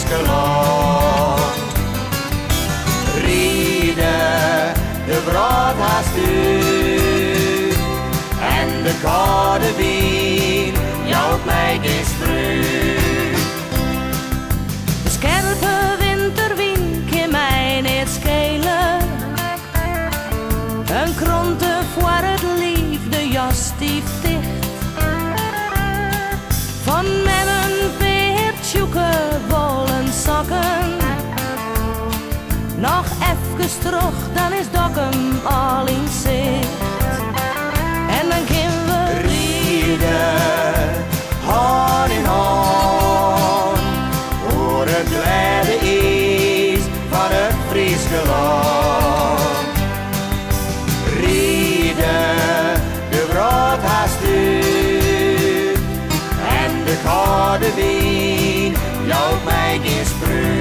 Frieske land. Riede, de brood haast uit en de koude wien jouwt mij geen spruit. De scherpe winterwind kan mij niet schelen. Een kronte voor het liefde jas stief dicht. Van mijn veertjoeke wollen sokken. Nog even terug, dan is Dokkum al in zicht. En dan kunnen we rieden, hand in hand, voor het gladde is van het Frieske land. Rieden, de brood haast uit en de koude wien jouwt mij geen spruit.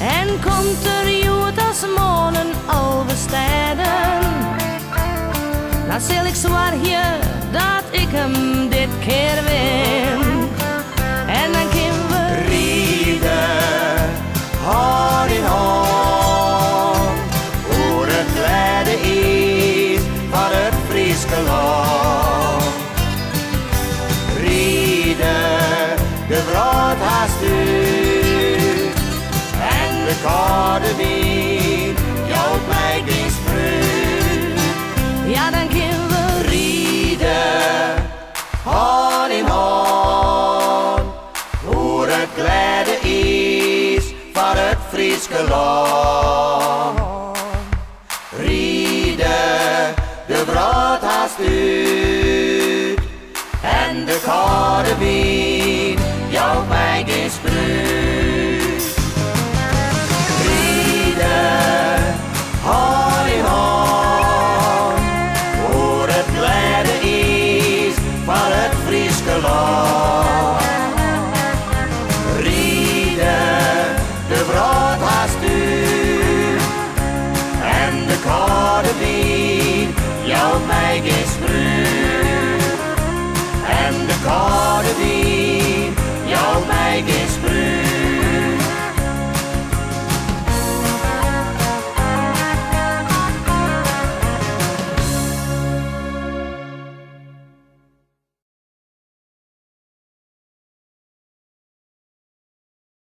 En komt er jood als molen oversteden, dan zal ik zwaar dat ik hem dit keer win. En dan kunnen we rieden, hand in hand, voor het gladde is van het Frieske land. Rieden, de brood haast uit en de koude wien jouwt mij geen spruit. Ja, dan kunnen we rieden, hand in hand, voor het gladde is van het Frieske land. Rieden, de brood haast uit en de koude wien jouwt mij geen spruit. Rieden, hand in hand, voor het gladde is van het Frieske land. Rieden, de brood haast uit en de koude wien jouwt mij geen spruit. En de koude wien